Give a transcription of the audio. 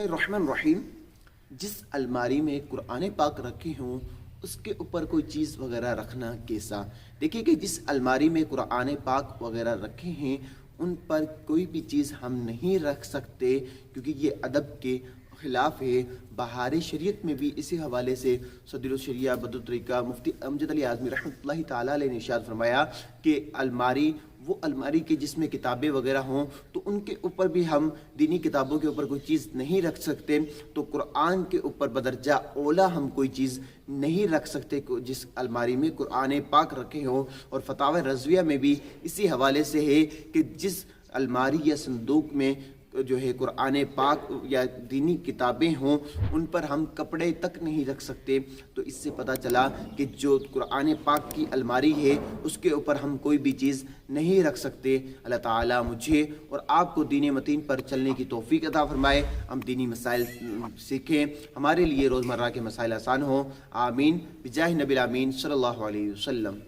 बिस्मिल्लाहिर्रहमानिर्रहीम। जिस अलमारी में कुरान पाक रखे हों उसके ऊपर कोई चीज़ वगैरह रखना कैसा। देखिए कि जिस अलमारी में कुरान पाक वगैरह रखे हैं उन पर कोई भी चीज़ हम नहीं रख सकते, क्योंकि ये अदब के ख़िलाफ़ है। बहार शरीयत में भी इसी हवाले से सदरुल शरिया बदरुल तरीका मुफ्ती अमजद अली आज़मी रहमतुल्लाहि ताला अलैह ने इरशाद फरमाया कि अलमारी वो अलमारी के जिसमें किताबें वगैरह हों तो उनके ऊपर भी हम दीनी किताबों के ऊपर कोई चीज़ नहीं रख सकते, तो कुरान के ऊपर बदरजा ओला हम कोई चीज़ नहीं रख सकते जिस अलमारी में कुरान पाक रखे हों। और फतावा रज़विया में भी इसी हवाले से है कि जिस अलमारी या संदूक में जो है कुरान पाक या दीनी किताबें हों उन पर हम कपड़े तक नहीं रख सकते। तो इससे पता चला कि जो कुरान पाक की अलमारी है उसके ऊपर हम कोई भी चीज़ नहीं रख सकते। अल्लाह ताला मुझे और आपको दीन मतीन पर चलने की तौफीक अता फरमाए, हम दीनी मसाइल सीखें, हमारे लिए रोज़मर्रा के मसाइल आसान हों। आमीन बिजाह नबी आमीन सल्लल्लाहु अलैहि वसल्लम।